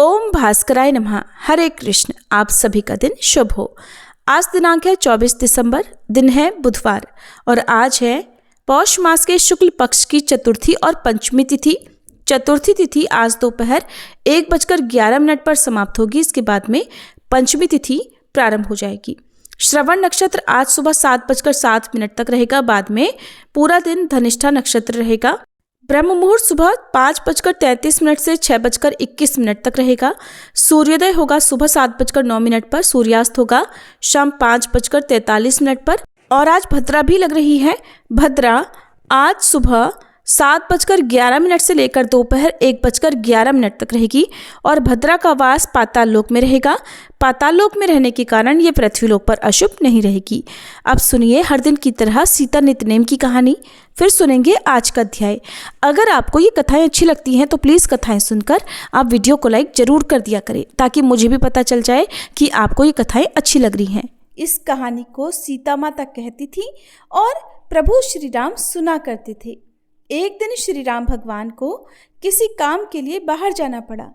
ओम भास्कराय नमः। हरे कृष्ण। आप सभी का दिन शुभ हो। आज दिनांक है 24 दिसंबर, दिन है बुधवार और आज है पौष मास के शुक्ल पक्ष की चतुर्थी और पंचमी तिथि। चतुर्थी तिथि आज दोपहर 1:11 पर समाप्त होगी। इसके बाद में पंचमी तिथि प्रारंभ हो जाएगी। श्रवण नक्षत्र आज सुबह 7:07 तक रहेगा। बाद में पूरा दिन धनिष्ठा नक्षत्र रहेगा। ब्रह्म मुहूर्त सुबह 5:33 से 6:21 तक रहेगा। सूर्योदय होगा सुबह 7:09 पर। सूर्यास्त होगा शाम 5:43 पर। और आज भद्रा भी लग रही है। भद्रा आज सुबह 7:11 से लेकर दोपहर 1:11 तक रहेगी और भद्रा का वास पाताल लोक में रहेगा। पाताल लोक में रहने के कारण ये पृथ्वीलोक पर अशुभ नहीं रहेगी। अब सुनिए हर दिन की तरह सीता नित्यनेम की कहानी, फिर सुनेंगे आज का अध्याय। अगर आपको ये कथाएं अच्छी लगती हैं तो प्लीज़ कथाएं सुनकर आप वीडियो को लाइक जरूर कर दिया करें, ताकि मुझे भी पता चल जाए कि आपको ये कथाएं अच्छी लग रही हैं। इस कहानी को सीता माता कहती थी और प्रभु श्री राम सुना करते थे। एक दिन श्री राम भगवान को किसी काम के लिए बाहर जाना पड़ा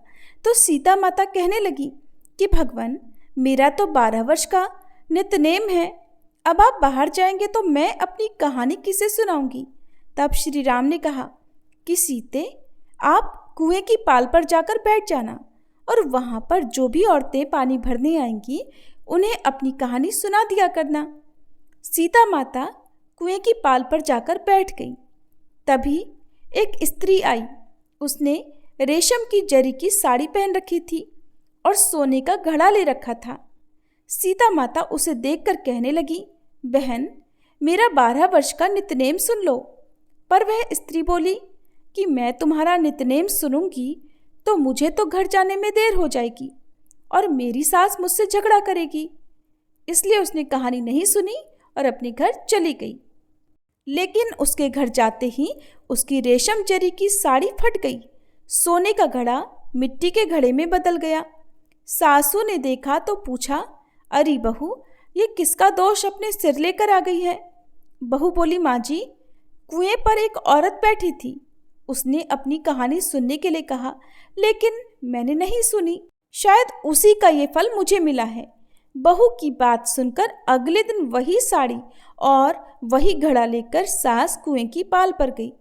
तो सीता माता कहने लगी कि भगवान, मेरा तो 12 वर्ष का नित्यनेम है, अब आप बाहर जाएंगे तो मैं अपनी कहानी किसे सुनाऊंगी। तब श्री राम ने कहा कि सीते, आप कुएं की पाल पर जाकर बैठ जाना और वहाँ पर जो भी औरतें पानी भरने आएंगी उन्हें अपनी कहानी सुना दिया करना। सीता माता कुएं की पाल पर जाकर बैठ गई। तभी एक स्त्री आई। उसने रेशम की जरी की साड़ी पहन रखी थी और सोने का घड़ा ले रखा था। सीता माता उसे देखकर कहने लगी, बहन, मेरा 12 वर्ष का नित्यनेम सुन लो। पर वह स्त्री बोली कि मैं तुम्हारा नित्यनेम सुनूंगी तो मुझे तो घर जाने में देर हो जाएगी और मेरी सास मुझसे झगड़ा करेगी। इसलिए उसने कहानी नहीं सुनी और अपने घर चली गई। लेकिन उसके घर जाते ही उसकी रेशम जरी की साड़ी फट गई। सोने का घड़ा मिट्टी के घड़े में बदल गया। सासू ने देखा तो पूछा, अरे बहू, ये किसका दोष अपने सिर लेकर आ गई है। बहू बोली, माँ जी, कुएं पर एक औरत बैठी थी। उसने अपनी कहानी सुनने के लिए कहा, लेकिन मैंने नहीं सुनी। शायद उसी का ये फल मुझे मिला है। बहू की बात सुनकर अगले दिन वही साड़ी और वही घड़ा लेकर सास कुएं की पाल पर गई।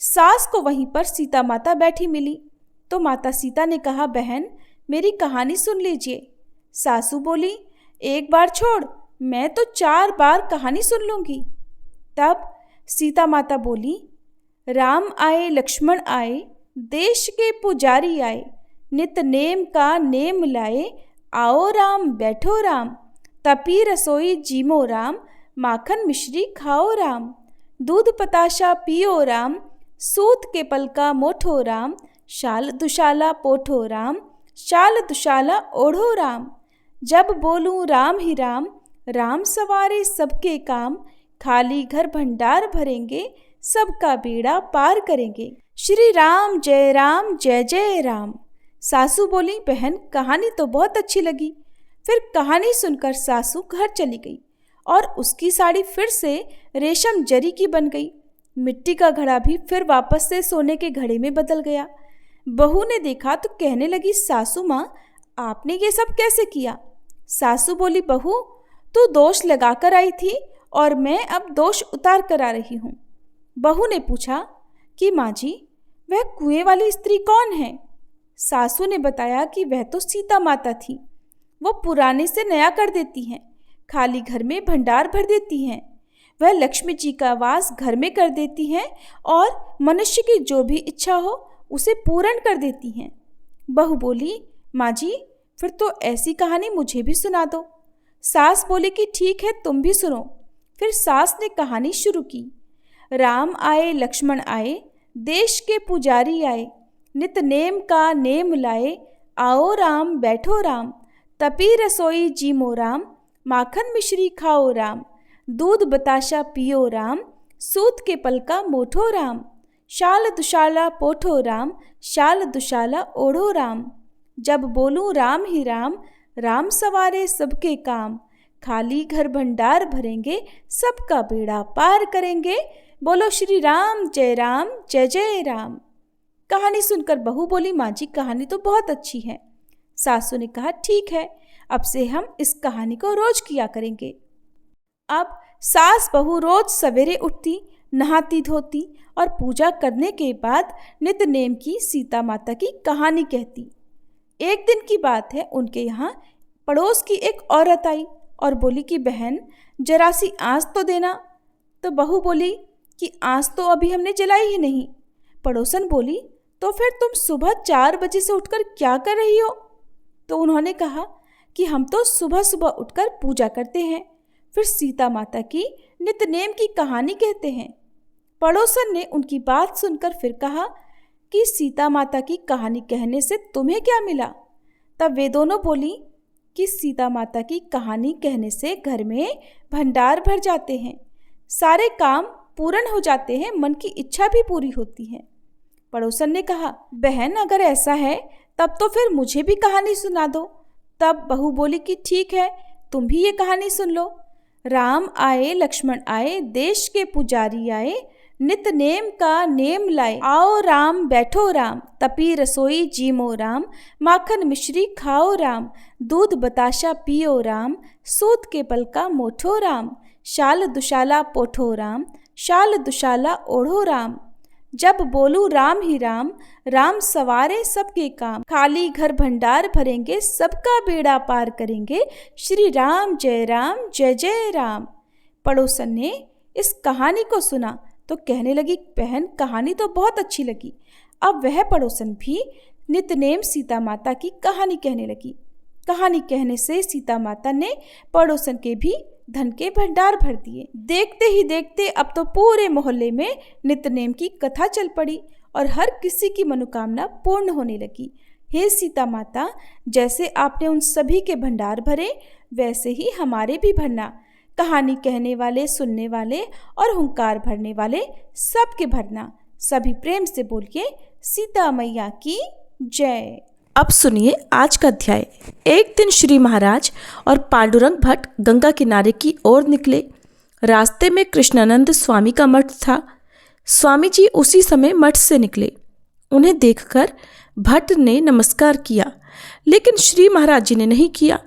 सास को वहीं पर सीता माता बैठी मिली तो माता सीता ने कहा, बहन, मेरी कहानी सुन लीजिए। सासू बोली, एक बार छोड़, मैं तो 4 बार कहानी सुन लूँगी। तब सीता माता बोली, राम आए लक्ष्मण आए, देश के पुजारी आए, नित नेम का नेम लाए, आओ राम बैठो राम, तपी रसोई जीमो राम, माखन मिश्री खाओ राम, दूध पताशा पियो राम, सूत के पल का मोठो राम, शाल दुशाला पोठो राम, शाल दुशाला ओढ़ो राम, जब बोलूं राम ही राम, राम सवारे सबके काम, खाली घर भंडार भरेंगे, सबका बेड़ा पार करेंगे। श्री राम जय जय राम। सासू बोली, बहन, कहानी तो बहुत अच्छी लगी। फिर कहानी सुनकर सासू घर चली गई और उसकी साड़ी फिर से रेशम जरी की बन गई। मिट्टी का घड़ा भी फिर वापस से सोने के घड़े में बदल गया। बहू ने देखा तो कहने लगी, सासू माँ, आपने ये सब कैसे किया। सासू बोली, बहू, तू दोष लगा कर आई थी और मैं अब दोष उतार कर आ रही हूँ। बहू ने पूछा कि माँ जी, वह कुएं वाली स्त्री कौन है। सासू ने बताया कि वह तो सीता माता थी। वो पुराने से नया कर देती हैं, खाली घर में भंडार भर देती हैं। वह लक्ष्मी जी का वास घर में कर देती हैं और मनुष्य की जो भी इच्छा हो उसे पूर्ण कर देती हैं। बहू बोली, माँ जी, फिर तो ऐसी कहानी मुझे भी सुना दो। सास बोली कि ठीक है, तुम भी सुनो। फिर सास ने कहानी शुरू की। राम आए लक्ष्मण आए, देश के पुजारी आए, नित नेम का नेम लाए, आओ राम बैठो राम, तपी रसोई जीमो राम, माखन मिश्री खाओ राम, दूध बताशा पियो राम, सूत के पल का मोठो राम, शाल दुशाला पोठो राम, शाल दुशाला ओढ़ो राम, जब बोलूं राम ही राम, राम सवारे सबके काम, खाली घर भंडार भरेंगे, सबका बेड़ा पार करेंगे। बोलो श्री राम जय जय राम। कहानी सुनकर बहू बोली, माँ जी, कहानी तो बहुत अच्छी है, सासू ने कहा, ठीक है, अब से हम इस कहानी को रोज किया करेंगे। अब सास बहू रोज सवेरे उठती, नहाती धोती और पूजा करने के बाद नित्य नेम की सीता माता की कहानी कहती। एक दिन की बात है, उनके यहाँ पड़ोस की एक औरत आई और बोली कि बहन जरा सी आँच तो देना। तो बहू बोली कि आँच तो अभी हमने जलाई ही नहीं। पड़ोसन बोली, तो फिर तुम सुबह 4 बजे से उठकर क्या कर रही हो? तो उन्होंने कहा कि हम तो सुबह सुबह उठकर पूजा करते हैं, फिर सीता माता की नित्य नेम की कहानी कहते हैं। पड़ोसन ने उनकी बात सुनकर फिर कहा कि सीता माता की कहानी कहने से तुम्हें क्या मिला? तब वे दोनों बोली कि सीता माता की कहानी कहने से घर में भंडार भर जाते हैं, सारे काम पूर्ण हो जाते हैं, मन की इच्छा भी पूरी होती है। पड़ोसन ने कहा, बहन अगर ऐसा है तब तो फिर मुझे भी कहानी सुना दो। तब बहू बोली कि ठीक है, तुम भी ये कहानी सुन लो। राम आए लक्ष्मण आए, देश के पुजारी आए, नित नेम का नेम लाए। आओ राम बैठो राम, तपी रसोई जीमो राम, माखन मिश्री खाओ राम, दूध बताशा पियो राम, सूत के पल का मोठो राम, शाल दुशाला पोठो राम, शाल दुशाला ओढ़ो राम। जब बोलू राम ही राम, राम सवारे सबके काम, खाली घर भंडार भरेंगे, सबका बेड़ा पार करेंगे, श्री राम जय जय राम। पड़ोसन ने इस कहानी को सुना तो कहने लगी, बहन कहानी तो बहुत अच्छी लगी। अब वह पड़ोसन भी नित्यनेम सीता माता की कहानी कहने लगी। कहानी कहने से सीता माता ने पड़ोसन के भी धन के भंडार भर दिए। देखते ही देखते अब तो पूरे मोहल्ले में नित्यनेम की कथा चल पड़ी और हर किसी की मनोकामना पूर्ण होने लगी। हे सीता माता, जैसे आपने उन सभी के भंडार भरे, वैसे ही हमारे भी भरना। कहानी कहने वाले, सुनने वाले और हुंकार भरने वाले सबके भरना। सभी प्रेम से बोलिए, सीता मैया की जय। अब सुनिए आज का अध्याय। एक दिन श्री महाराज और पांडुरंग भट्ट गंगा किनारे की ओर निकले। रास्ते में कृष्णानंद स्वामी का मठ था। स्वामी जी उसी समय मठ से निकले। उन्हें देखकर भट्ट ने नमस्कार किया, लेकिन श्री महाराज जी ने नहीं किया।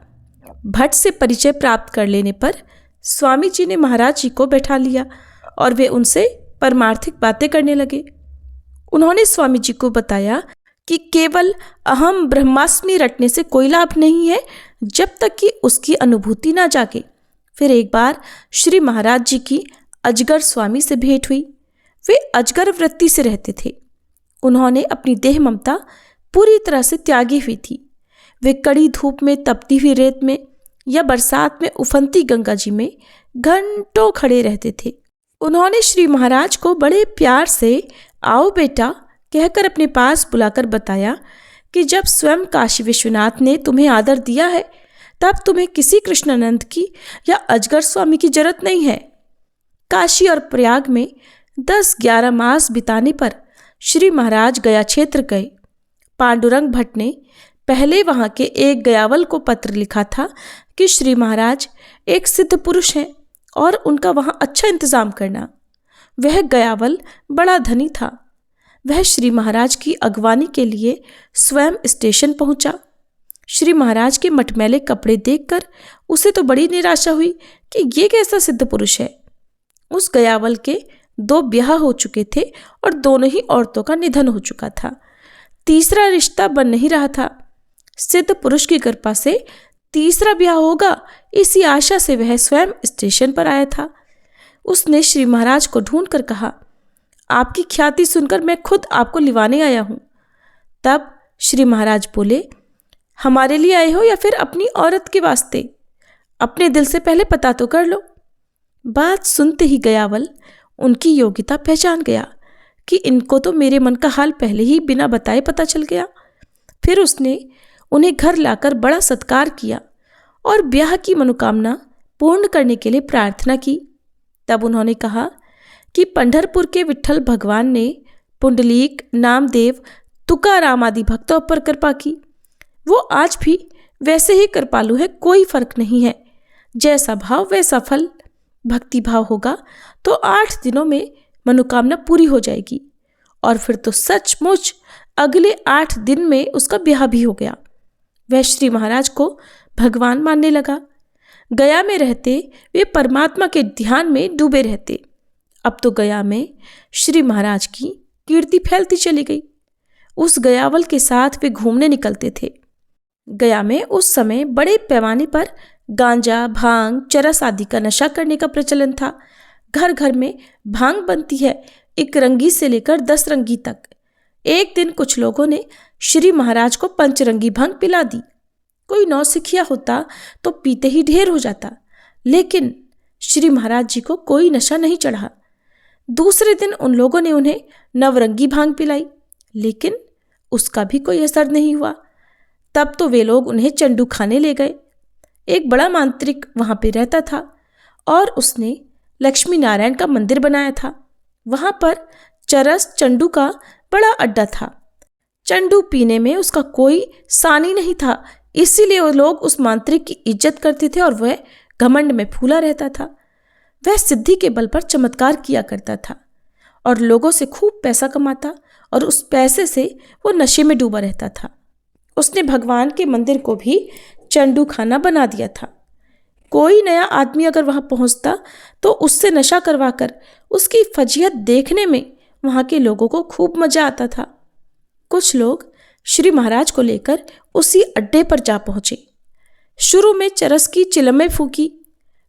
भट्ट से परिचय प्राप्त कर लेने पर स्वामी जी ने महाराज जी को बैठा लिया और वे उनसे परमार्थिक बातें करने लगे। उन्होंने स्वामी जी को बताया कि केवल अहम ब्रह्मास्मि रटने से कोई लाभ नहीं है जब तक कि उसकी अनुभूति ना जागे। फिर एक बार श्री महाराज जी की अजगर स्वामी से भेंट हुई। वे अजगर वृत्ति से रहते थे। उन्होंने अपनी देह ममता पूरी तरह से त्यागी हुई थी। वे कड़ी धूप में, तपती हुई रेत में या बरसात में उफनती गंगा जी में घंटों खड़े रहते थे। उन्होंने श्री महाराज को बड़े प्यार से आओ बेटा कहकर अपने पास बुलाकर बताया कि जब स्वयं काशी विश्वनाथ ने तुम्हें आदर दिया है, तब तुम्हें किसी कृष्णानंद की या अजगर स्वामी की जरूरत नहीं है। काशी और प्रयाग में 10-11 मास बिताने पर श्री महाराज गया क्षेत्र गए। पांडुरंग भट्ट ने पहले वहां के एक गयावल को पत्र लिखा था कि श्री महाराज एक सिद्ध पुरुष हैं और उनका वहां अच्छा इंतजाम करना। वह गयावल बड़ा धनी था। वह श्री महाराज की अगवानी के लिए स्वयं स्टेशन पहुंचा। श्री महाराज के मटमैले कपड़े देखकर उसे तो बड़ी निराशा हुई कि ये कैसा सिद्ध पुरुष है। उस गयावल के 2 ब्याह हो चुके थे और दोनों ही औरतों का निधन हो चुका था। तीसरा रिश्ता बन नहीं रहा था। सिद्ध पुरुष की कृपा से तीसरा ब्याह होगा, इसी आशा से वह स्वयं स्टेशन पर आया था। उसने श्री महाराज को ढूंढ कर कहा, आपकी ख्याति सुनकर मैं खुद आपको लिवाने आया हूं। तब श्री महाराज बोले, हमारे लिए आए हो या फिर अपनी औरत के वास्ते? अपने दिल से पहले पता तो कर लो। बात सुनते ही गयावल उनकी योग्यता पहचान गया कि इनको तो मेरे मन का हाल पहले ही बिना बताए पता चल गया। फिर उसने उन्हें घर लाकर बड़ा सत्कार किया और ब्याह की मनोकामना पूर्ण करने के लिए प्रार्थना की। तब उन्होंने कहा कि पंढरपुर के विट्ठल भगवान ने पुंडलीक, नामदेव, तुकाराम आदि भक्तों पर कृपा की। वो आज भी वैसे ही कृपालु है, कोई फर्क नहीं है। जैसा भाव वैसा फल। भक्ति भाव होगा तो 8 दिनों में मनोकामना पूरी हो जाएगी और फिर तो सचमुच अगले 8 दिन में उसका ब्याह भी हो गया। वह श्री महाराज को भगवान मानने लगा। गया में रहते वे परमात्मा के ध्यान में डूबे रहते। अब तो गया में श्री महाराज की कीर्ति फैलती चली गई। उस गयावल के साथ वे घूमने निकलते थे। गया में उस समय बड़े पैमाने पर गांजा, भांग, चरस आदि का नशा करने का प्रचलन था। घर घर में भांग बनती है, 1 रंगी से लेकर 10 रंगी तक। एक दिन कुछ लोगों ने श्री महाराज को 5 रंगी भांग पिला दी। कोई नौसिखिया होता तो पीते ही ढेर हो जाता, लेकिन श्री महाराज जी को कोई नशा नहीं चढ़ा। दूसरे दिन उन लोगों ने उन्हें 9 रंगी भांग पिलाई, लेकिन उसका भी कोई असर नहीं हुआ। तब तो वे लोग उन्हें चंडू खाने ले गए। एक बड़ा मांत्रिक वहाँ पे रहता था और उसने लक्ष्मी नारायण का मंदिर बनाया था। वहाँ पर चरस चंडू का बड़ा अड्डा था। चंडू पीने में उसका कोई सानी नहीं था, इसीलिए वो लोग उस मांत्रिक की इज्जत करते थे और वह घमंड में फूला रहता था। वह सिद्धि के बल पर चमत्कार किया करता था और लोगों से खूब पैसा कमाता और उस पैसे से वो नशे में डूबा रहता था। उसने भगवान के मंदिर को भी चंडू खाना बना दिया था। कोई नया आदमी अगर वहाँ पहुँचता तो उससे नशा करवाकर उसकी फजीहत देखने में वहाँ के लोगों को खूब मजा आता था। कुछ लोग श्री महाराज को लेकर उसी अड्डे पर जा पहुँचे। शुरू में चरस की चिलमें फूकी,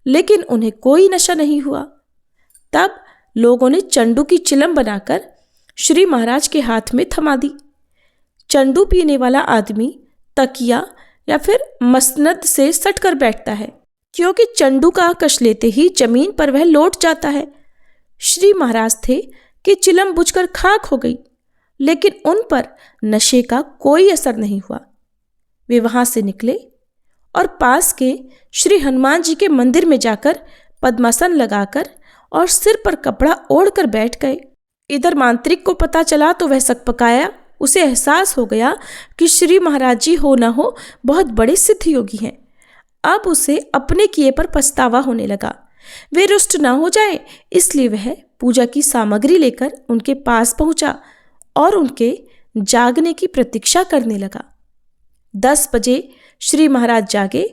लेकिन उन्हें कोई नशा नहीं हुआ। तब लोगों ने चंडू की चिलम बनाकर श्री महाराज के हाथ में थमा दी। चंडू पीने वाला आदमी तकिया या फिर मसनद से सट कर बैठता है, क्योंकि चंडू का कश लेते ही जमीन पर वह लौट जाता है। श्री महाराज थे कि चिलम बुझकर खाक हो गई, लेकिन उन पर नशे का कोई असर नहीं हुआ। वे वहां से निकले और पास के श्री हनुमान जी के मंदिर में जाकर पद्मासन लगाकर और सिर पर कपड़ा ओढ़कर बैठ गए। इधर मांत्रिक को पता चला तो वह सकपकाया। उसे एहसास हो गया कि श्री महाराज जी हो न हो बहुत बड़े सिद्ध योगी हैं। अब उसे अपने किए पर पछतावा होने लगा। वे रुष्ट न हो जाए, इसलिए वह पूजा की सामग्री लेकर उनके पास पहुंचा और उनके जागने की प्रतीक्षा करने लगा। 10 बजे श्री महाराज जागे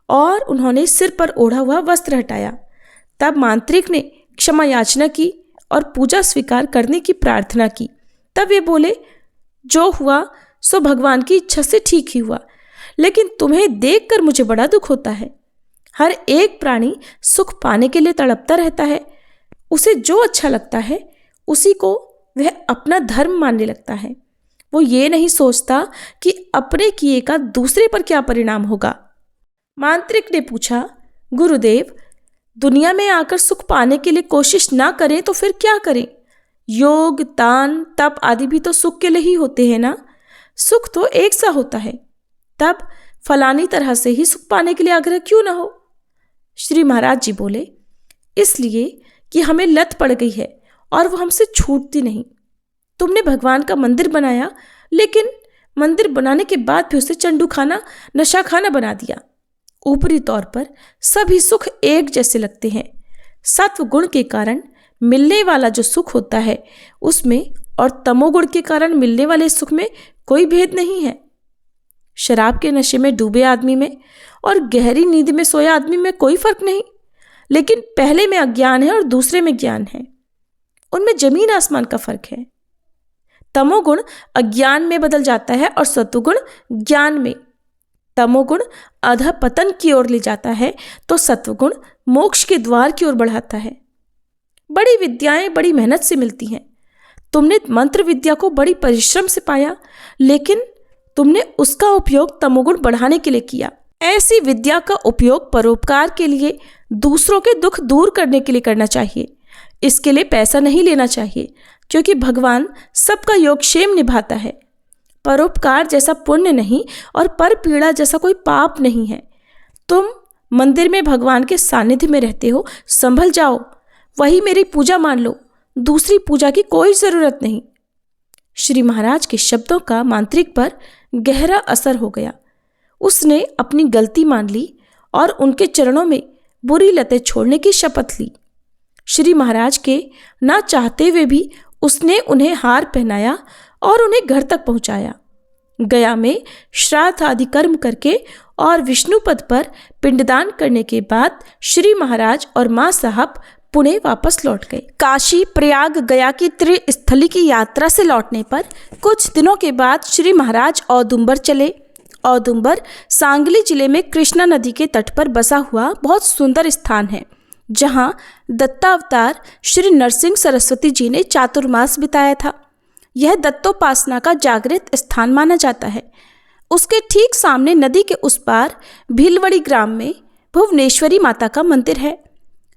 और उन्होंने सिर पर ओढ़ा हुआ वस्त्र हटाया। तब मांत्रिक ने क्षमा याचना की और पूजा स्वीकार करने की प्रार्थना की। तब वे बोले, जो हुआ सो भगवान की इच्छा से ठीक ही हुआ, लेकिन तुम्हें देखकर मुझे बड़ा दुख होता है। हर एक प्राणी सुख पाने के लिए तड़पता रहता है। उसे जो अच्छा लगता है उसी को वह अपना धर्म मानने लगता है। वो ये नहीं सोचता कि अपने किए का दूसरे पर क्या परिणाम होगा। मांत्रिक ने पूछा, गुरुदेव, दुनिया में आकर सुख पाने के लिए कोशिश ना करें तो फिर क्या करें? योग, दान, तप आदि भी तो सुख के लिए ही होते हैं ना। सुख तो एक सा होता है, तब फलानी तरह से ही सुख पाने के लिए आग्रह क्यों ना हो? श्री महाराज जी बोले, इसलिए कि हमें लत पड़ गई है और वो हमसे छूटती नहीं। तुमने भगवान का मंदिर बनाया, लेकिन मंदिर बनाने के बाद भी उसे चंडू खाना, नशा खाना बना दिया। ऊपरी तौर पर सभी सुख एक जैसे लगते हैं। सत्व गुण के कारण मिलने वाला जो सुख होता है उसमें और तमोगुण के कारण मिलने वाले सुख में कोई भेद नहीं है। शराब के नशे में डूबे आदमी में और गहरी नींद में सोया आदमी में कोई फर्क नहीं, लेकिन पहले में अज्ञान है और दूसरे में ज्ञान है। उनमें जमीन आसमान का फर्क है। तमोगुण अज्ञान में बदल जाता है और सत्वगुण ज्ञान में। तमोगुण अधःपतन की ओर ले जाता है तो सत्वगुण मोक्ष के द्वार की ओर बढ़ाता है। बड़ी विद्याएं बड़ी मेहनत से मिलती हैं। तुमने मंत्र विद्या को बड़ी परिश्रम से पाया, लेकिन तुमने उसका उपयोग तमोगुण बढ़ाने के लिए किया। ऐसी विद्या का उपयोग परोपकार के लिए, दूसरों के दुख दूर करने के लिए करना चाहिए। इसके लिए पैसा नहीं लेना चाहिए, क्योंकि भगवान सबका योगक्षेम निभाता है। परोपकार जैसा पुण्य नहीं और पर पीड़ा जैसा कोई पाप नहीं है। तुम मंदिर में भगवान के सानिध्य में रहते हो, संभल जाओ, वही मेरी पूजा मान लो, दूसरी पूजा की कोई जरूरत नहीं। श्री महाराज के शब्दों का मांत्रिक पर गहरा असर हो गया। उसने अपनी गलती मान ली और उनके चरणों में बुरी लतें छोड़ने की शपथ ली। श्री महाराज के ना चाहते हुए भी उसने उन्हें हार पहनाया और उन्हें घर तक पहुंचाया। गया में श्राद्ध आदि कर्म करके और विष्णुपद पर पिंडदान करने के बाद श्री महाराज और माँ साहब पुणे वापस लौट गए। काशी, प्रयाग, गया की त्रिस्थली की यात्रा से लौटने पर कुछ दिनों के बाद श्री महाराज औदुंबर चले। औदुंबर सांगली जिले में कृष्णा नदी के तट पर बसा हुआ बहुत सुंदर स्थान है, जहाँ दत्तावतार श्री नरसिंह सरस्वती जी ने चातुर्मास बिताया था। यह दत्तोपासना का जागृत स्थान माना जाता है। उसके ठीक सामने नदी के उस पार भीलवड़ी ग्राम में भुवनेश्वरी माता का मंदिर है।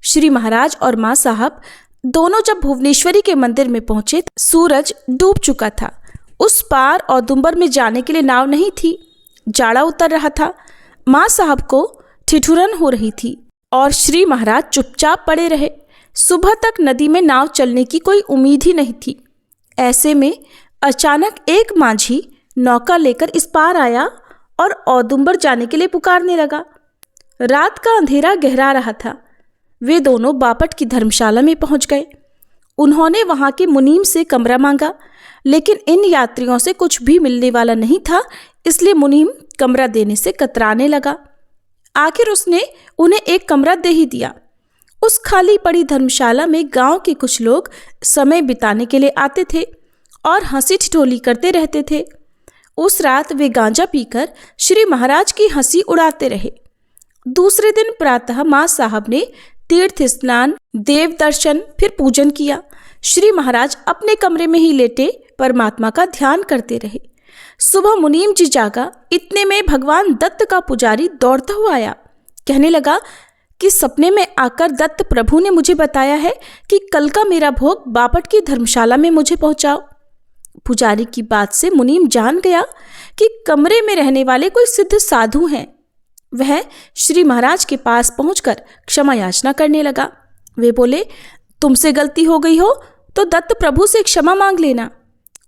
श्री महाराज और माँ साहब दोनों जब भुवनेश्वरी के मंदिर में पहुंचे, सूरज डूब चुका था। उस पार औदुंबर में जाने के लिए नाव नहीं थी। जाड़ा उतर रहा था। माँ साहब को ठिठुरन हो रही थी और श्री महाराज चुपचाप पड़े रहे। सुबह तक नदी में नाव चलने की कोई उम्मीद ही नहीं थी। ऐसे में अचानक एक माझी नौका लेकर इस पार आया और औदुंबर जाने के लिए पुकारने लगा। रात का अंधेरा गहरा रहा था। वे दोनों बापट की धर्मशाला में पहुंच गए। उन्होंने वहां के मुनीम से कमरा मांगा, लेकिन इन यात्रियों से कुछ भी मिलने वाला नहीं था, इसलिए मुनीम कमरा देने से कतराने लगा। आखिर उसने उन्हें एक कमरा दे ही दिया। उस खाली पड़ी धर्मशाला में गांव के कुछ लोग समय बिताने के लिए आते थे और हंसी ठिठोली करते रहते थे। उस रात वे गांजा पीकर श्री महाराज की हंसी उड़ाते रहे। दूसरे दिन प्रातः माँ साहब ने तीर्थ स्नान, देव दर्शन, फिर पूजन किया। श्री महाराज अपने कमरे में ही लेटे परमात्मा का ध्यान करते रहे। सुबह मुनीम जी जागा। इतने में भगवान दत्त का पुजारी दौड़ता हुआ आया। कहने लगा कि सपने में आकर दत्त प्रभु ने मुझे बताया है कि कल का मेरा भोग बापट की धर्मशाला में मुझे पहुंचाओ। पुजारी की बात से मुनीम जान गया कि कमरे में रहने वाले कोई सिद्ध साधु हैं। वह श्री महाराज के पास पहुंचकर क्षमा याचना करने लगा। वे बोले, तुमसे गलती हो गई हो तो दत्त प्रभु से क्षमा मांग लेना।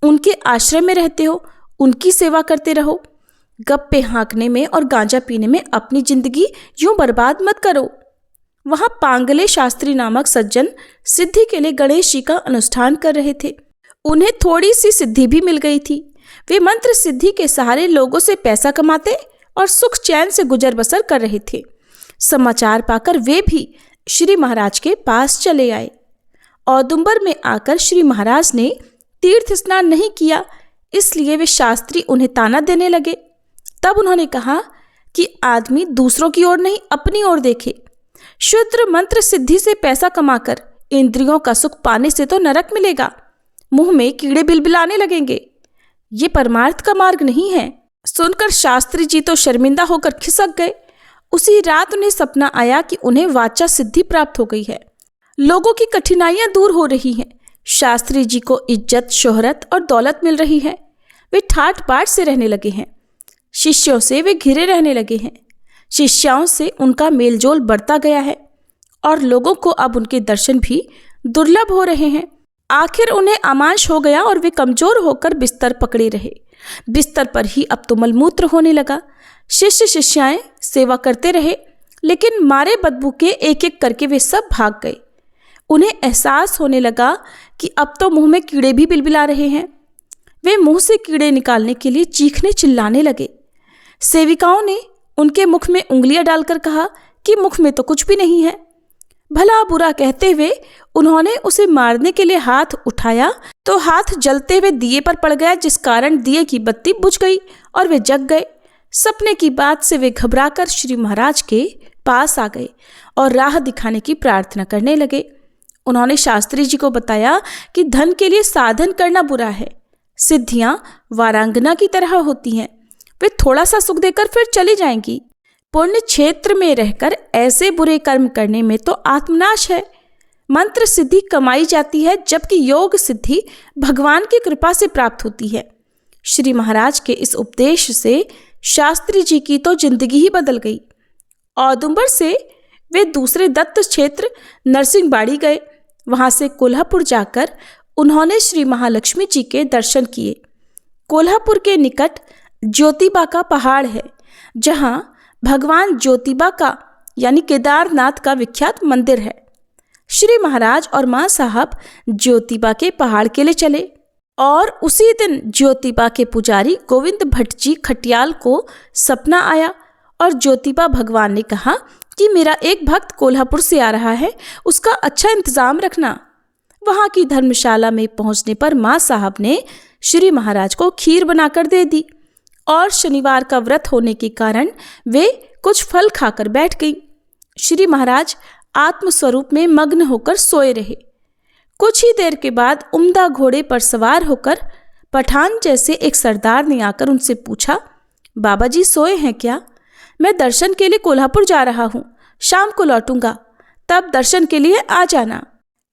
उनके आश्रय में रहते हो, उनकी सेवा करते रहो। गप्पे हाँकने में और गांजा पीने में अपनी जिंदगी यूं बर्बाद मत करो। वहां पांगले शास्त्री नामक सज्जन सिद्धि के लिए गणेश जी का अनुष्ठान कर रहे थे। उन्हें थोड़ी सी सिद्धि भी मिल गई थी। वे मंत्र सिद्धि के सहारे लोगों से पैसा कमाते और सुख चैन से गुजर बसर कर रहे थे। समाचार पाकर वे भी श्री महाराज के पास चले आए। औदुंबर में आकर श्री महाराज ने तीर्थ स्नान नहीं किया, इसलिए वे शास्त्री उन्हें ताना देने लगे। तब उन्होंने कहा कि आदमी दूसरों की ओर नहीं, अपनी ओर देखे। शूद्र मंत्र सिद्धि से पैसा कमाकर इंद्रियों का सुख पाने से तो नरक मिलेगा, मुंह में कीड़े बिलबिलाने लगेंगे। ये परमार्थ का मार्ग नहीं है। सुनकर शास्त्री जी तो शर्मिंदा होकर खिसक गए। उसी रात उन्हें सपना आया कि उन्हें वाचा सिद्धि प्राप्त हो गई है। लोगों की कठिनाइयां दूर हो रही हैं। शास्त्री जी को इज्जत, शोहरत और दौलत मिल रही है। वे ठाट बाट से रहने लगे हैं। शिष्यों से वे घिरे रहने लगे हैं। शिष्याओं से उनका मेलजोल बढ़ता गया है और लोगों को अब उनके दर्शन भी दुर्लभ हो रहे हैं। आखिर उन्हें आमाश हो गया और वे कमजोर होकर बिस्तर पकड़े रहे। बिस्तर पर ही अब तो मलमूत्र होने लगा। शिष्य शिष्याएं सेवा करते रहे, लेकिन मारे बदबू के एक एक करके वे सब भाग गए। उन्हें एहसास होने लगा कि अब तो मुंह में कीड़े भी बिलबिला रहे हैं। वे मुंह से कीड़े निकालने के लिए चीखने चिल्लाने लगे। सेविकाओं ने उनके मुख में उंगलियां डालकर कहा कि मुख में तो कुछ भी नहीं है। भला बुरा कहते हुए उन्होंने उसे मारने के लिए हाथ उठाया तो हाथ जलते हुए दिए पर पड़ गया, जिस कारण दिए की बत्ती बुझ गई और वे जग गए। सपने की बात से वे घबराकर श्री महाराज के पास आ गए और राह दिखाने की प्रार्थना करने लगे। उन्होंने शास्त्री जी को बताया कि धन के लिए साधन करना बुरा है। सिद्धियां वारांगना की तरह होती हैं, वे थोड़ा सा सुख देकर फिर चली जाएंगी। पुण्य क्षेत्र में रहकर ऐसे बुरे कर्म करने में तो आत्मनाश है। मंत्र सिद्धि कमाई जाती है, जबकि योग सिद्धि भगवान की कृपा से प्राप्त होती है। श्री महाराज के इस उपदेश से शास्त्री जी की तो जिंदगी ही बदल गई। औदुंबर से वे दूसरे दत्त क्षेत्र नरसिंहबाड़ी गए। वहां से कोल्हापुर जाकर उन्होंने श्री महालक्ष्मी जी के दर्शन किए। कोल्हापुर के निकट ज्योतिबा का पहाड़ है, जहां भगवान ज्योतिबा का यानी केदारनाथ का विख्यात मंदिर है। श्री महाराज और माँ साहब ज्योतिबा के पहाड़ के लिए चले। और उसी दिन ज्योतिबा के पुजारी गोविंद भट्ट जी खटियाल को सपना आया और ज्योतिबा भगवान ने कहा कि मेरा एक भक्त कोल्हापुर से आ रहा है, उसका अच्छा इंतजाम रखना। वहाँ की धर्मशाला में पहुँचने पर माँ साहब ने श्री महाराज को खीर बनाकर दे दी और शनिवार का व्रत होने के कारण वे कुछ फल खाकर बैठ गई। श्री महाराज आत्मस्वरूप में मग्न होकर सोए रहे। कुछ ही देर के बाद उम्दा घोड़े पर सवार होकर पठान जैसे एक सरदार ने आकर उनसे पूछा, बाबा जी सोए हैं क्या? मैं दर्शन के लिए कोल्हापुर जा रहा हूँ, शाम को लौटूंगा, तब दर्शन के लिए आ जाना।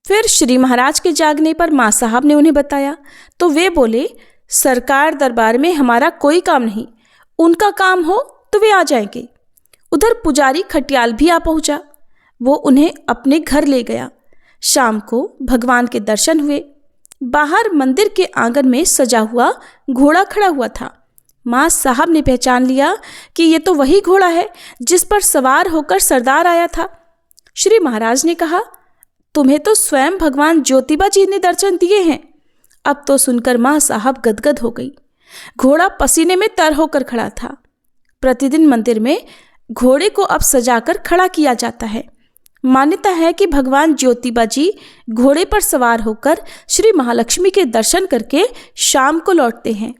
फिर श्री महाराज के जागने पर माँ साहब ने उन्हें बताया तो वे बोले, सरकार दरबार में हमारा कोई काम नहीं, उनका काम हो तो वे आ जाएंगे। उधर पुजारी खटियाल भी आ पहुंचा। वो उन्हें अपने घर ले गया। शाम को भगवान के दर्शन हुए। बाहर मंदिर के आंगन में सजा हुआ घोड़ा खड़ा हुआ था। माँ साहब ने पहचान लिया कि ये तो वही घोड़ा है जिस पर सवार होकर सरदार आया था। श्री महाराज ने कहा, तुम्हें तो स्वयं भगवान ज्योतिबा जी ने दर्शन दिए हैं। अब तो सुनकर माँ साहब गदगद हो गई। घोड़ा पसीने में तर होकर खड़ा था। प्रतिदिन मंदिर में घोड़े को अब सजाकर खड़ा किया जाता है। मान्यता है कि भगवान ज्योतिबा जी घोड़े पर सवार होकर श्री महालक्ष्मी के दर्शन करके शाम को लौटते हैं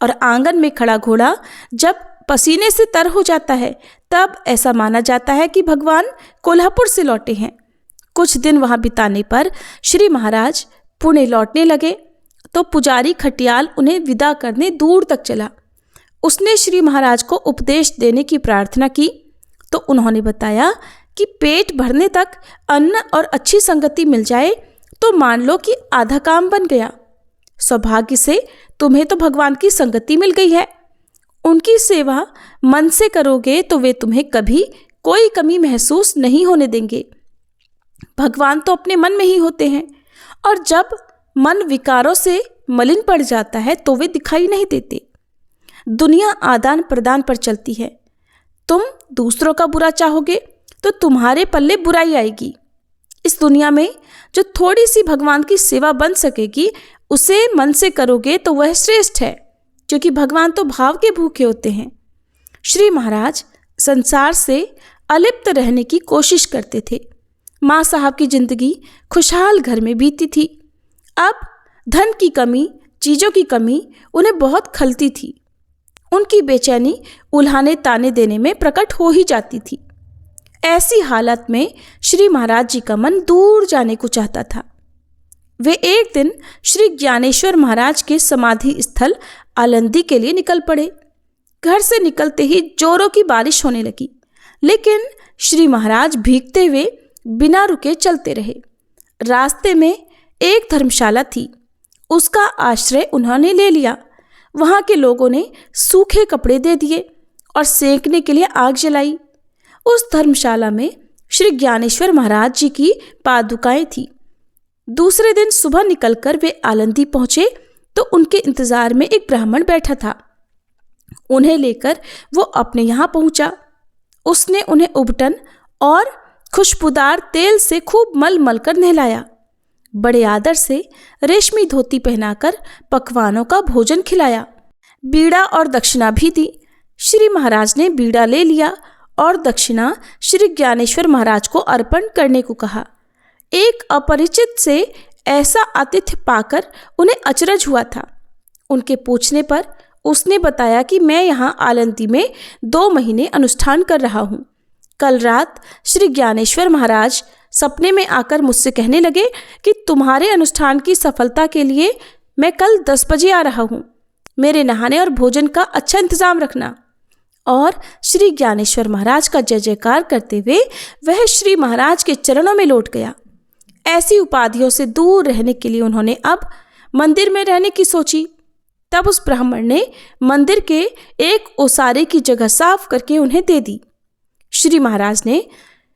और आंगन में खड़ा घोड़ा जब पसीने से तर हो जाता है तब ऐसा माना जाता है कि भगवान कोल्हापुर से लौटे हैं। कुछ दिन वहां बिताने पर श्री महाराज पुणे लौटने लगे तो पुजारी खटियाल उन्हें विदा करने दूर तक चला। उसने श्री महाराज को उपदेश देने की प्रार्थना की तो उन्होंने बताया कि पेट भरने तक अन्न और अच्छी संगति मिल जाए तो मान लो कि आधा काम बन गया। सौभाग्य से तुम्हें तो भगवान की संगति मिल गई है। उनकी सेवा मन से करोगे तो वे तुम्हें कभी कोई कमी महसूस नहीं होने देंगे। भगवान तो अपने मन में ही होते हैं और जब मन विकारों से मलिन पड़ जाता है तो वे दिखाई नहीं देते। दुनिया आदान प्रदान पर चलती है। तुम दूसरों का बुरा चाहोगे तो तुम्हारे पल्ले बुराई आएगी। इस दुनिया में जो थोड़ी सी भगवान की सेवा बन सकेगी उसे मन से करोगे तो वह श्रेष्ठ है, क्योंकि भगवान तो भाव के भूखे होते हैं। श्री महाराज संसार से अलिप्त रहने की कोशिश करते थे। माँ साहब की जिंदगी खुशहाल घर में बीती थी। अब धन की कमी, चीज़ों की कमी उन्हें बहुत खलती थी। उनकी बेचैनी उल्हाने ताने देने में प्रकट हो ही जाती थी। ऐसी हालत में श्री महाराज जी का मन दूर जाने को चाहता था। वे एक दिन श्री ज्ञानेश्वर महाराज के समाधि स्थल आलंदी के लिए निकल पड़े। घर से निकलते ही जोरों की बारिश होने लगी, लेकिन श्री महाराज भीगते हुए बिना रुके चलते रहे। रास्ते में एक धर्मशाला थी, उसका आश्रय उन्होंने ले लिया। वहाँ के लोगों ने सूखे कपड़े दे दिए और सेंकने के लिए आग जलाई। उस धर्मशाला में श्री ज्ञानेश्वर महाराज जी की पादुकाएं थी। दूसरे दिन सुबह निकलकर वे आलंदी पहुंचे तो उनके इंतजार में एक ब्राह्मण बैठा था। उन्हें लेकर वो अपने यहाँ पहुंचा। उसने उन्हें उबटन और खुशबूदार तेल से खूब मल मल कर नहलाया। बड़े आदर से रेशमी धोती पहनाकर पकवानों का भोजन खिलाया। बीड़ा और दक्षिणा भी दी। श्री महाराज ने बीड़ा ले लिया और दक्षिणा श्री ज्ञानेश्वर महाराज को अर्पण करने को कहा। एक अपरिचित से ऐसा आतिथ्य पाकर उन्हें अचरज हुआ था। उनके पूछने पर उसने बताया कि मैं यहाँ आलंदी में 2 महीने अनुष्ठान कर रहा हूँ। कल रात श्री ज्ञानेश्वर महाराज सपने में आकर मुझसे कहने लगे कि तुम्हारे अनुष्ठान की सफलता के लिए मैं कल 10 बजे आ रहा हूँ। मेरे नहाने और भोजन का अच्छा इंतजाम रखना। और श्री ज्ञानेश्वर महाराज का जय जयकार करते हुए वह श्री महाराज के चरणों में लौट गया। ऐसी उपाधियों से दूर रहने के लिए उन्होंने अब मंदिर में रहने की सोची। तब उस ब्राह्मण ने मंदिर के एक ओसारे की जगह साफ करके उन्हें दे दी। श्री महाराज ने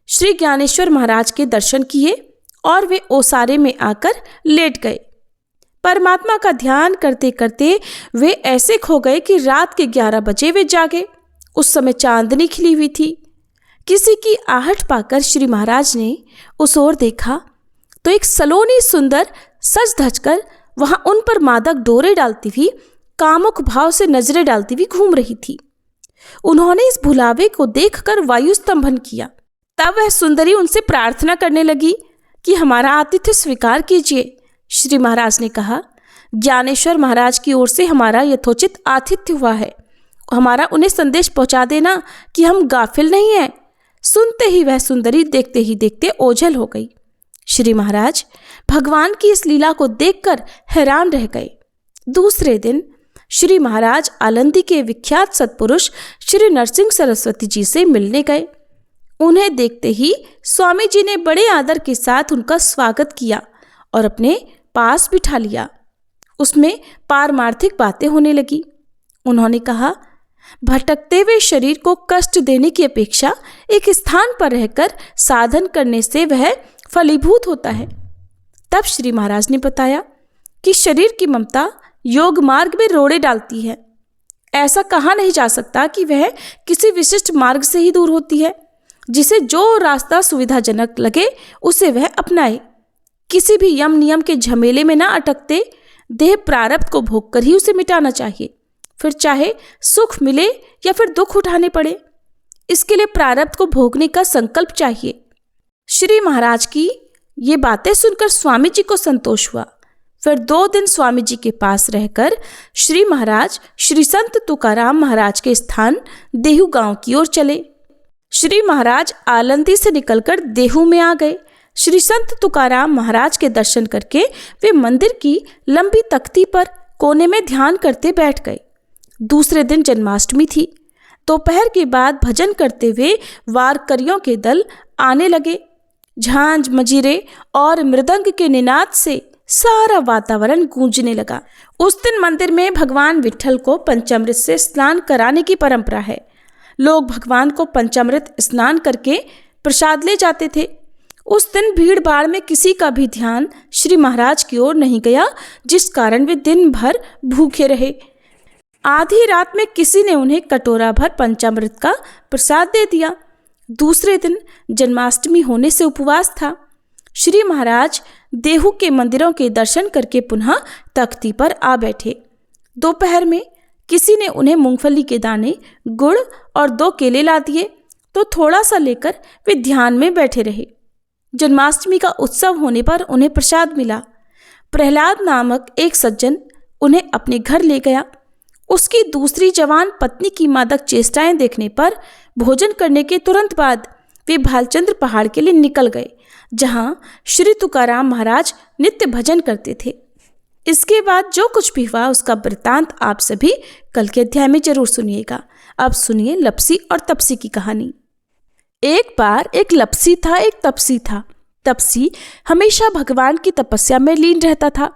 श्री ज्ञानेश्वर महाराज के दर्शन किए और वे ओसारे में आकर लेट गए। परमात्मा का ध्यान करते करते वे ऐसे खो गए कि रात के 11 बजे वे जागे। उस समय चांदनी खिली हुई थी। किसी की आहट पाकर श्री महाराज ने उस ओर देखा तो एक सलोनी सुंदर सज धज कर वहां उन पर मादक डोरे डालती हुई, कामुक भाव से नजरें डालती हुई घूम रही थी। उन्होंने इस भुलावे को देखकर वायु स्तंभन किया। तब वह सुंदरी उनसे प्रार्थना करने लगी कि हमारा आतिथ्य स्वीकार कीजिए। श्री महाराज ने कहा, ज्ञानेश्वर महाराज की ओर से हमारा यथोचित आतिथ्य हुआ है, हमारा उन्हें संदेश पहुंचा देना कि हम गाफिल नहीं हैं। सुनते ही वह सुंदरी देखते ही देखते ओझल हो गई। श्री महाराज भगवान की इस लीला को देखकर हैरान रह गए। दूसरे दिन श्री महाराज आलंदी के विख्यात सत्पुरुष श्री नरसिंह सरस्वती जी से मिलने गए। उन्हें देखते ही स्वामी जी ने बड़े आदर के साथ उनका स्वागत किया और अपने पास बिठा लिया। उसमें पारमार्थिक बातें होने लगी। उन्होंने कहा, भटकते हुए शरीर को कष्ट देने की अपेक्षा एक स्थान पर रहकर साधन करने से वह फलीभूत होता है। तब श्री महाराज ने बताया कि शरीर की ममता योग मार्ग में रोड़े डालती है। ऐसा कहा नहीं जा सकता कि वह किसी विशिष्ट मार्ग से ही दूर होती है। जिसे जो रास्ता सुविधाजनक लगे उसे वह अपनाए। किसी भी यम नियम के झमेले में ना अटकते देह प्रारब्ध को भोग कर ही उसे मिटाना चाहिए, फिर चाहे सुख मिले या फिर दुख उठाने पड़े। इसके लिए प्रारब्ध को भोगने का संकल्प चाहिए। श्री महाराज की ये बातें सुनकर स्वामी जी को संतोष हुआ। फिर 2 दिन स्वामी जी के पास रहकर श्री महाराज श्री संत तुकाराम महाराज के स्थान देहू गांव की ओर चले। श्री महाराज आलंदी से निकलकर देहू में आ गए। श्री संत तुकाराम महाराज के दर्शन करके वे मंदिर की लंबी तख्ती पर कोने में ध्यान करते बैठ गए। दूसरे दिन जन्माष्टमी थी। दोपहर के बाद भजन करते हुए वारकरियों के दल आने लगे। झांझ, मजीरे और मृदंग के निनाद से सारा वातावरण गूंजने लगा। उस दिन मंदिर में भगवान विट्ठल को पंचामृत से स्नान कराने की परंपरा है। लोग भगवान को पंचामृत स्नान करके प्रसाद ले जाते थे। उस दिन भीड़ भाड़ में किसी का भी ध्यान श्री महाराज की ओर नहीं गया, जिस कारण वे दिन भर भूखे रहे। आधी रात में किसी ने उन्हें कटोरा भर पंचामृत का प्रसाद दे दिया। दूसरे दिन जन्माष्टमी होने से उपवास था। श्री महाराज देहू के मंदिरों के दर्शन करके पुनः तख्ती पर आ बैठे। दोपहर में किसी ने उन्हें मूंगफली के दाने, गुड़ और 2 केले ला दिए तो थोड़ा सा लेकर वे ध्यान में बैठे रहे। जन्माष्टमी का उत्सव होने पर उन्हें प्रसाद मिला। प्रहलाद नामक एक सज्जन उन्हें अपने घर ले गया। उसकी दूसरी जवान पत्नी की मादक चेष्टाएं देखने पर भोजन करने के तुरंत बाद वे भालचंद्र पहाड़ के लिए निकल गए, जहां श्री तुकाराम महाराज नित्य भजन करते थे। इसके बाद जो कुछ भी हुआ उसका वृत्तांत आप सभी कल के अध्याय में जरूर सुनिएगा। अब सुनिए लपसी और तपसी की कहानी। एक बार एक लपसी था, एक तपसी था। तपसी हमेशा भगवान की तपस्या में लीन रहता था।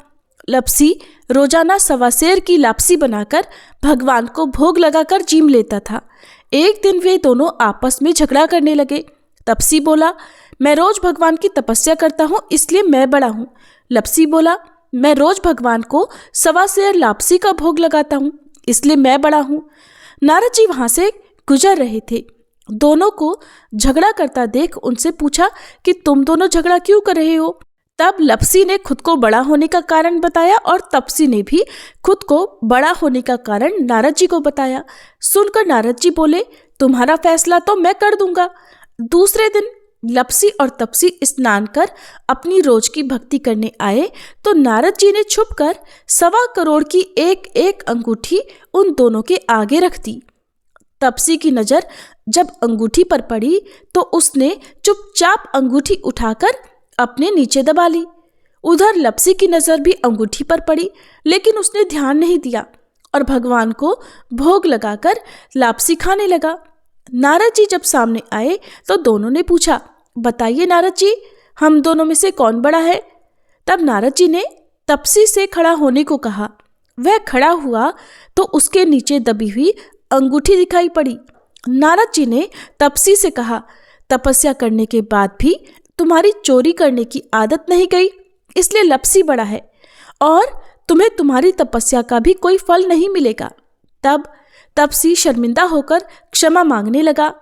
लपसी रोजाना 1.25 सेर की लापसी बनाकर भगवान को भोग लगाकर जीम लेता था। एक दिन वे दोनों आपस में झगड़ा करने लगे। तपसी बोला, मैं रोज भगवान की तपस्या करता हूँ इसलिए मैं बड़ा हूँ। लपसी बोला, मैं रोज भगवान को 1.25 सेर लापसी का भोग लगाता हूँ इसलिए मैं बड़ा हूँ। नारद जी वहां से गुजर रहे थे। दोनों को झगड़ा करता देख उनसे पूछा कि तुम दोनों झगड़ा क्यों कर रहे हो। तब लपसी ने खुद को बड़ा होने का कारण बताया और तपसी ने भी खुद को बड़ा होने का कारण नारद जी को बताया। सुनकर नारद जी बोले, तुम्हारा फैसला तो मैं कर दूंगा। दूसरे दिन लपसी और तपसी स्नान कर अपनी रोज की भक्ति करने आए तो नारद जी ने छुपकर 1.25 करोड़ की एक अंगूठी उन दोनों के आगे रख दी। तपसी की नजर जब अंगूठी पर पड़ी तो उसने चुपचाप अंगूठी उठाकर अपने नीचे दबा ली। उधर लपसी की नजर भी अंगूठी पर पड़ी, लेकिन उसने ध्यान नहीं दिया और भगवान को भोग लगाकर लापसी खाने लगा। नारद जी जब सामने आए तो दोनों ने पूछा, बताइए नारद जी, हम दोनों में से कौन बड़ा है। तब नारद जी ने तपसी से खड़ा होने को कहा। वह खड़ा हुआ तो उसके नीचे दबी हुई अंगूठी दिखाई पड़ी। नारद जी ने तपसी से कहा, तपस्या करने के बाद भी तुम्हारी चोरी करने की आदत नहीं गई, इसलिए लपसी बड़ा है और तुम्हें तुम्हारी तपस्या का भी कोई फल नहीं मिलेगा। तब तपसी शर्मिंदा होकर क्षमा मांगने लगा।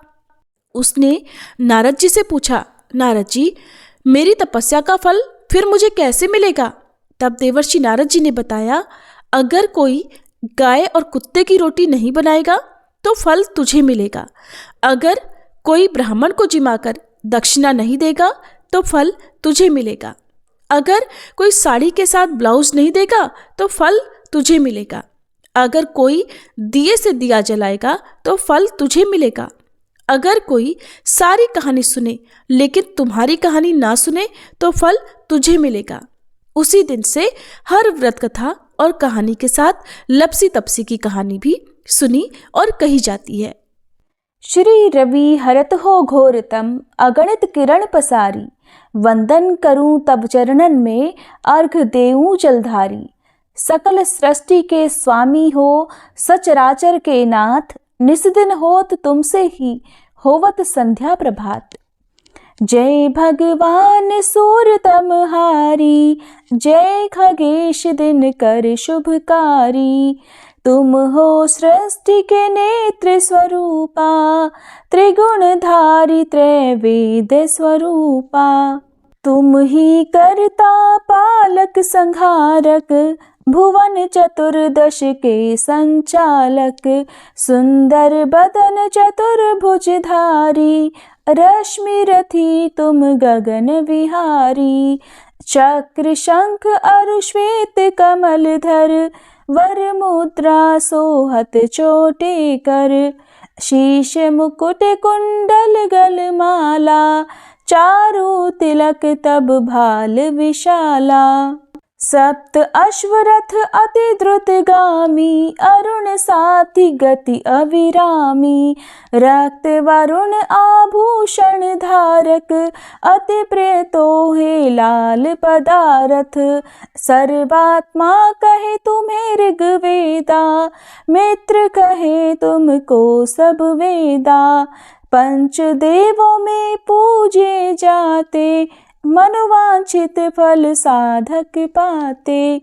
उसने नारद जी से पूछा, नारद जी, मेरी तपस्या का फल फिर मुझे कैसे मिलेगा। तब देवर्षि नारद जी ने बताया, अगर कोई गाय और कुत्ते की रोटी नहीं बनाएगा तो फल तुझे मिलेगा। अगर कोई ब्राह्मण को जिमाकर दक्षिणा नहीं देगा तो फल तुझे मिलेगा। अगर कोई साड़ी के साथ ब्लाउज नहीं देगा तो फल तुझे मिलेगा। अगर कोई दिए से दिया जलाएगा तो फल तुझे मिलेगा। अगर कोई सारी कहानी सुने लेकिन तुम्हारी कहानी ना सुने तो फल तुझे मिलेगा। उसी दिन से हर व्रत कथा और कहानी के साथ लपसी तपसी की कहानी भी सुनी और कही जाती है। श्री रवि हरत हो घोरतम, अगणित किरण पसारी, वंदन करूं तब चरणन में, अर्घ देऊं जलधारी। सकल सृष्टि के स्वामी हो, सचराचर के नाथ, निस्दिन होत तुमसे ही, होवत संध्या प्रभात। जय भगवान सूरतमहारी, जय खगेश दिन कर शुभकारी। तुम हो सृष्टि के नेत्र स्वरूपा, त्रिगुणधारी त्रैवेद स्वरूपा। तुम ही कर्ता पालक संहारक, भुवन चतुर्दश के संचालक। सुंदर बदन चतुर्भुजधारी, रश्मि रथी तुम गगन विहारी। चक्र शंख अरु श्वेत कमलधर, वर मुद्रा सोहत चोटे कर। शीश मुकुट कुंडल गलमाला, चारु तिलक तब भाल विशाला। सप्त अश्वरथ अति द्रुतगामी, अरुण साथी गति अविरामी। रक्त वरुण आभूषण धारक, अति प्रिय तोहे लाल पदारथ। सर्वात्मा कहे तुम्हें ऋग्वेदा, मित्र कहे तुमको सब वेदा। पंचदेवों में पूजे जाते, मनोवांछित फल साधक पाते।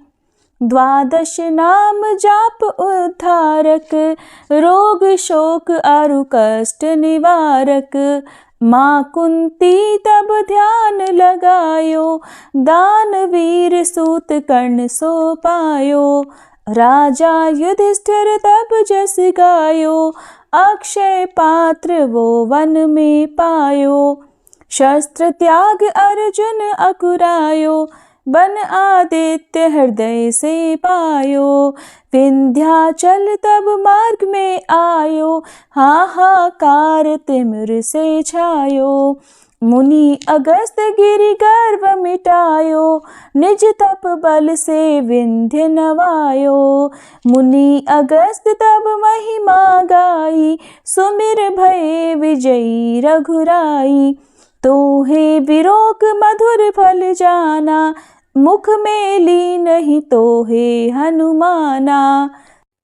द्वादश नाम जाप उद्धारक, रोग शोक अरु कष्ट निवारक। माँ कुंती तब ध्यान लगायो, दानवीर सूत कर्ण सो पायो। राजा युधिष्ठिर तब जस गायो, अक्षय पात्र वो वन में पायो। शस्त्र त्याग अर्जुन अकुरायो, बन आदित्य हृदय से पायो। विंध्याचल तब मार्ग में आयो, हाहाकार तिमिर से छायो। मुनि अगस्त गिरि गर्व मिटायो, निज तप बल से विंध्य नवायो। मुनि अगस्त तब महिमा गाई, सुमिर भये विजयी रघुराई। तोहे विरोक मधुर फल जाना, मुख में ली नहीं तोहे हनुमाना।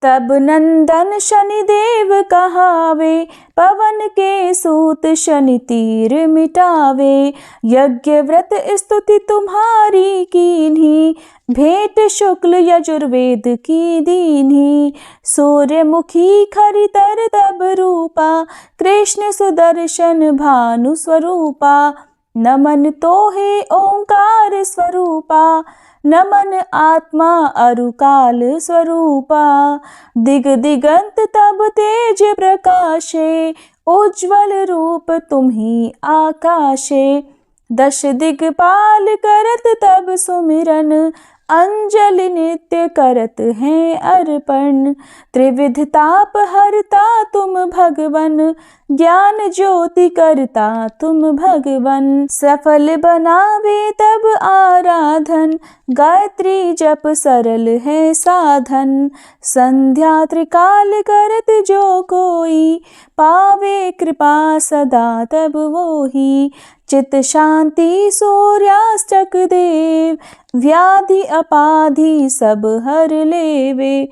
तब नंदन शनिदेव कहावे, पवन के सूत शनि तीर मिटावे। यज्ञ व्रत स्तुति तुम्हारी कीन्ही, भेंट शुक्ल यजुर्वेद की दीन्ही। सूर्यमुखी खरितर तब रूपा, कृष्ण सुदर्शन भानु स्वरूपा। नमन तोहे ओंकार स्वरूपा, नमन आत्मा अरुकाल स्वरूपा। दिग दिगंत तब तेज प्रकाशे, उज्ज्वल रूप तुम्ही आकाशे। दश दिगपाल करत तब सुमिरन, अंजलि नित्य करत हैं अर्पण। त्रिविध ताप हरता तुम भगवन, ज्ञान ज्योति करता तुम भगवन। सफल बनावे तब आराधन, गायत्री जप सरल है साधन। संध्या त्रिकाल करत जो कोई, पावे कृपा सदा तब वोही। चित शांति सूर्यास्तक देव, व्याधि अपाधि सब हर लेवे।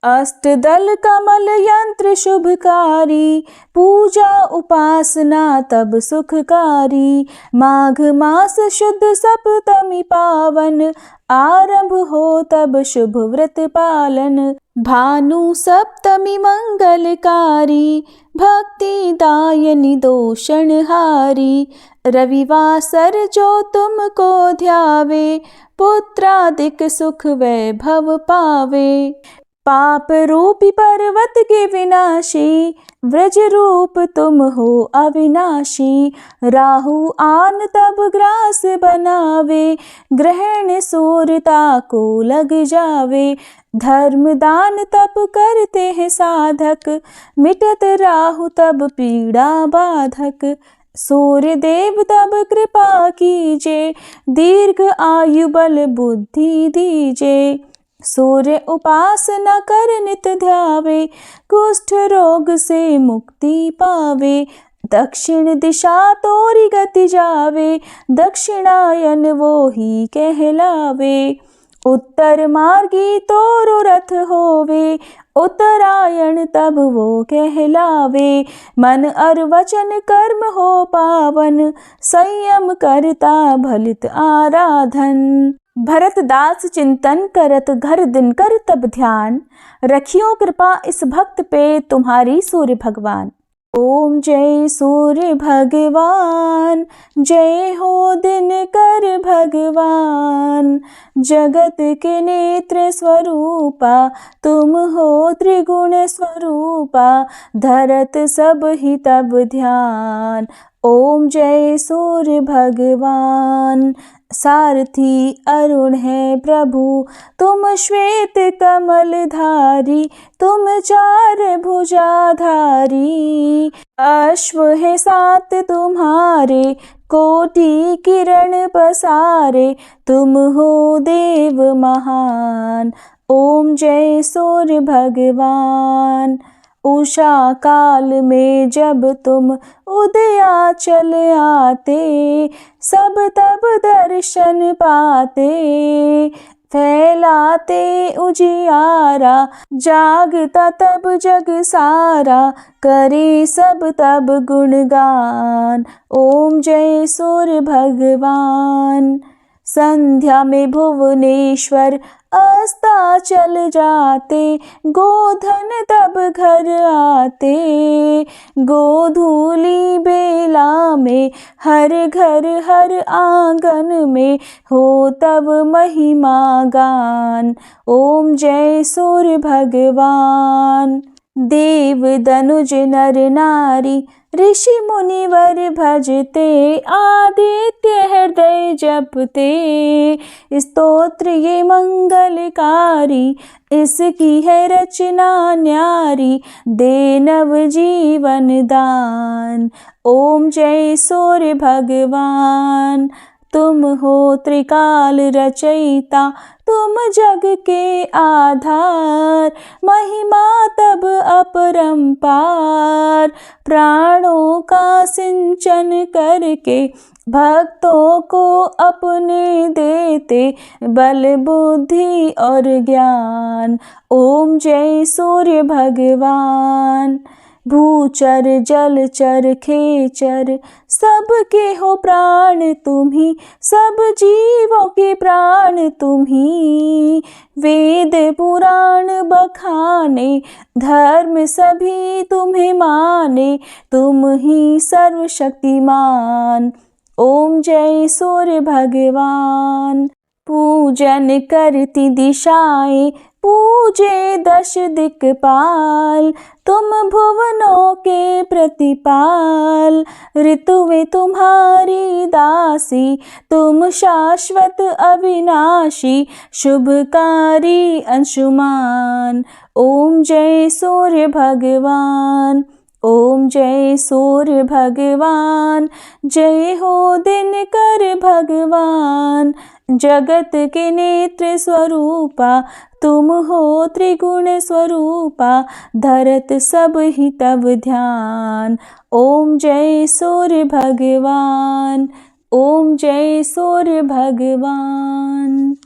अष्टदल कमल यंत्र शुभकारी, पूजा उपासना तब सुखकारी। माघ मास शुद्ध सप्तमी पावन, आरंभ हो तब शुभ व्रत पालन। भानु सप्तमी मंगलकारी, भक्ति दायनी दोषणहारी। रविवासर जो तुमको ध्यावे, पुत्रादिक सुख वैभव पावे। पाप रूपी पर्वत के विनाशी, व्रज रूप तुम हो अविनाशी। राहु आन तब ग्रास बनावे, ग्रहण सूर्यता को लग जावे। धर्म दान तब करते हैं साधक, मिटत राहु तब पीड़ा बाधक। सूर्य देव तब कृपा कीजे, दीर्घ आयु बल बुद्धि दीजे। सूर्य उपासना कर नित ध्यावे, कुष्ठ रोग से मुक्ति पावे। दक्षिण दिशा तोरी गति जावे, दक्षिणायन वो ही कहलावे। उत्तर मार्गी तोरो रथ होवे, उत्तरायण तब वो कहलावे। मन और वचन कर्म हो पावन, संयम करता भलित आराधन। भरत दास चिंतन करत घर दिन कर तब ध्यान, रखियो कृपा इस भक्त पे तुम्हारी सूर्य भगवान। ओम जय सूर्य भगवान, जय हो दिनकर भगवान। जगत के नेत्र स्वरूपा, तुम हो त्रिगुण स्वरूपा। धरत सब ही तब ध्यान, ओम जय सूर्य भगवान। सारथी अरुण है प्रभु, तुम श्वेत कमल धारी। तुम चार भुजाधारी, अश्व है सात तुम्हारे। कोटि किरण पसारे, तुम हो देव महान। ओम जय सूर्य भगवान। उषा काल में जब तुम उदयाचल आते, सब तब दर्शन पाते। फैलाते उजियारा, जागता तब जग सारा। करे सब तब गुणगान, ओम जय सूर्य भगवान। संध्या में भुवनेश्वर अस्ताचल जाते, गोधन तब घर आते। गोधूली बेला में हर घर हर आंगन में, हो तब महिमा गान। ओम जय सूर्य भगवान। देव दनुज नर नारी, ऋषि मुनिवर भजते। आदित्य हृदय जपते, स्तोत्र ये मंगलकारी। इसकी है रचना न्यारी, दे नव जीवन दान। ओम जय सूर्य भगवान। तुम हो त्रिकाल रचयिता, तुम जग के आधार। महिमा तब अपरंपार, प्राणों का सिंचन करके। भक्तों को अपने देते, बल बुद्धि और ज्ञान। ओम जय सूर्य भगवान। भूचर जलचर खेचर, सबके हो प्राण तुम्ही। सब जीवों के प्राण तुम्ही। वेद पुराण बखाने, धर्म सभी तुम्हें माने। तुम ही सर्वशक्तिमान, ओम जय सूर्य भगवान। पूजन करती दिशाएं, पूजे दश दिक्पाल। तुम भुवनों के प्रतिपाल, ऋतुएं तुम्हारी दासी। तुम शाश्वत अविनाशी, शुभकारी अंशुमान। ओम जय सूर्य भगवान। ओम जय सूर्य भगवान। जय हो दिनकर भगवान। जगत के नेत्र स्वरूपा, तुम हो त्रिगुण स्वरूपा। धरत सब ही तब ध्यान, ओम जय सूर्य भगवान। ओम जय सूर्य भगवान।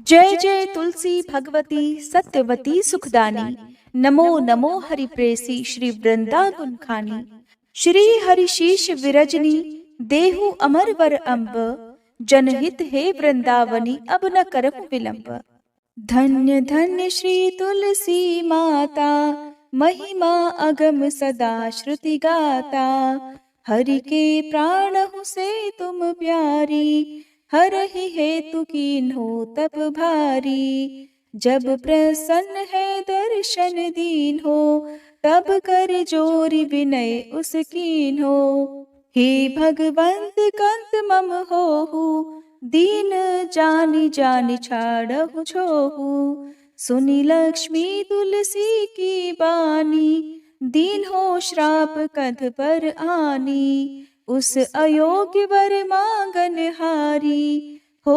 जय जय तुलसी भगवती सत्यवती सुखदानी। नमो नमो हरि प्रेसी श्री वृंदा गुण खानी। श्री हरिशीष विरजनी देहु अमर वर अम्ब। जनहित हे वृंदावनी अब न करहु विलंब। धन्य धन्य श्री तुलसी माता महिमा अगम सदा श्रुति गाता। हरि के प्राण हूँ से तुम प्यारी हरहि हेतु कीन्हो तप भारी। जब प्रसन्न है दर्शन दीन्हो तब कर जोरी विनय उस कीन्हो। हे भगवंत कंत मम होहु दीन जानि जानि छाड़हु छोहु। सुनि लक्ष्मी तुलसी की बानी दीन हो श्राप कध पर आनी। उस अयोग्य वर मांगन हारी हो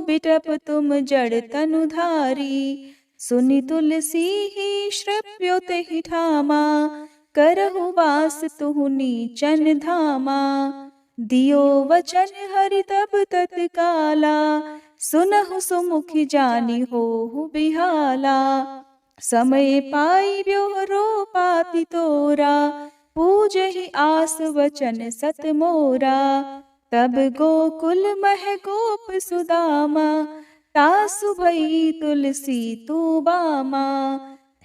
बिटप तुम जड़ तनुधारी। सुनि तुलसी ही श्रव्यो तेहि ठामा करहु वास तुहु नीचन धामा। दियो वचन हरि तब तत्काला सुनहु सुमुखि जानि होहु बिहाला। समय पाई ब्योहरो पाति तोरा पूजहि आस वचन सत मोरा। तब गोकुल मह गोप सुदामा तासु भई तुलसी तू बामा।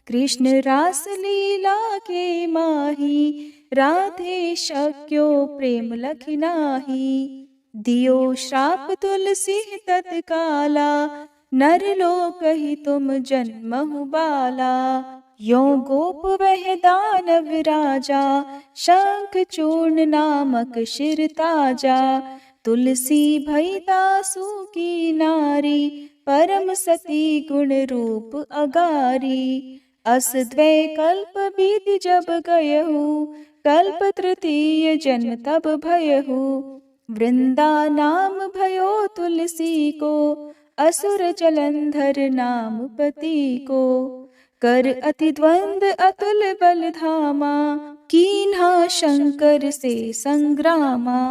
कृष्ण रास लीला के माही राधे शक्यो प्रेम लखि नाही। दियो श्राप तुलसी तत्काला नर लोक ही तुम जन्महु बाला। यो गोप वह दानव राजा शंख चूर्ण नामक शिर ताजा। तुलसी भई दासु की नारी परम सती गुण रूप अगारी। अस द्वै कल्प बीति जब गयहु कल्प तृतीय जन्म तब भयहु। वृंदा नाम भयो तुलसी को असुर जलंधर नाम पति को। कर अति द्वंद अतुल बल धामा कीन्हा शंकर से संग्रामा।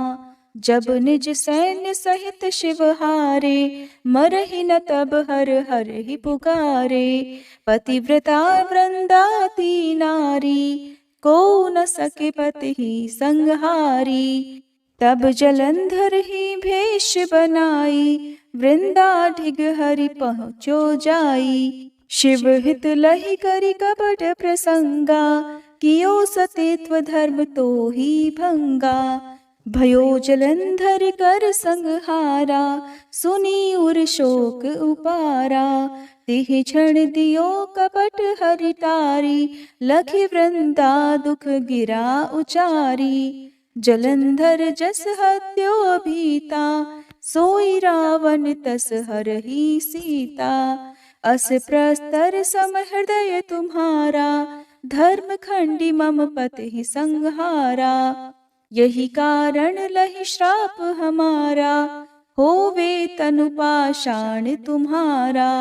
जब निज सैन्य सहित शिव हारे मरहि न तब हर हर ही पुकारे। पतिव्रता वृंदाती नारी को न सके पति ही संहारी। तब जलंधर ही भेष बनाई वृंदा ढिग हरि पहुँचो जाई। शिव हित लहि करि कपट प्रसंगा कियो सतीत्व धर्म तो ही भंगा। भयो जलंधर कर संहारा सुनी उर शोक उपारा। तिहि क्षण दियो कपट हरि तारी लखि वृंदा दुख गिरा उचारी। जलंधर जस हत्यो भीता सोई रावण तस हरहि सीता। अस प्रस्तर सम हृदय तुम्हारा धर्म खंडी मम पति संहारा। यही कारण लहि श्राप हमारा होवे तनु पाषाण तुम्हारा।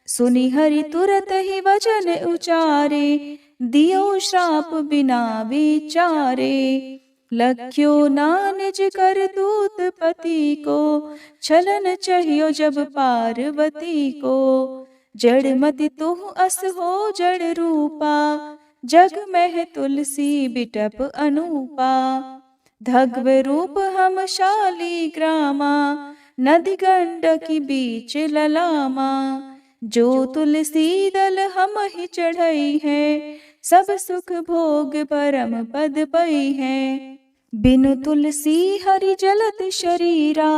सुनि हरि तुरत ही वचन उचारे दियो श्राप बिना विचारे। लख्यो ना निज कर दूत पति को छलन चाहियो जब पार्वती को। जड़ मति तुह अस हो जड़ रूपा जग में तुलसी बिटप अनूपा। धग्व रूप हम शाली ग्रामा नदी गंडकी बीच ललामा। जो तुलसी दल हम ही चढ़ई है सब सुख भोग परम पद पई है। बिनु तुलसी हरि जलत शरीरा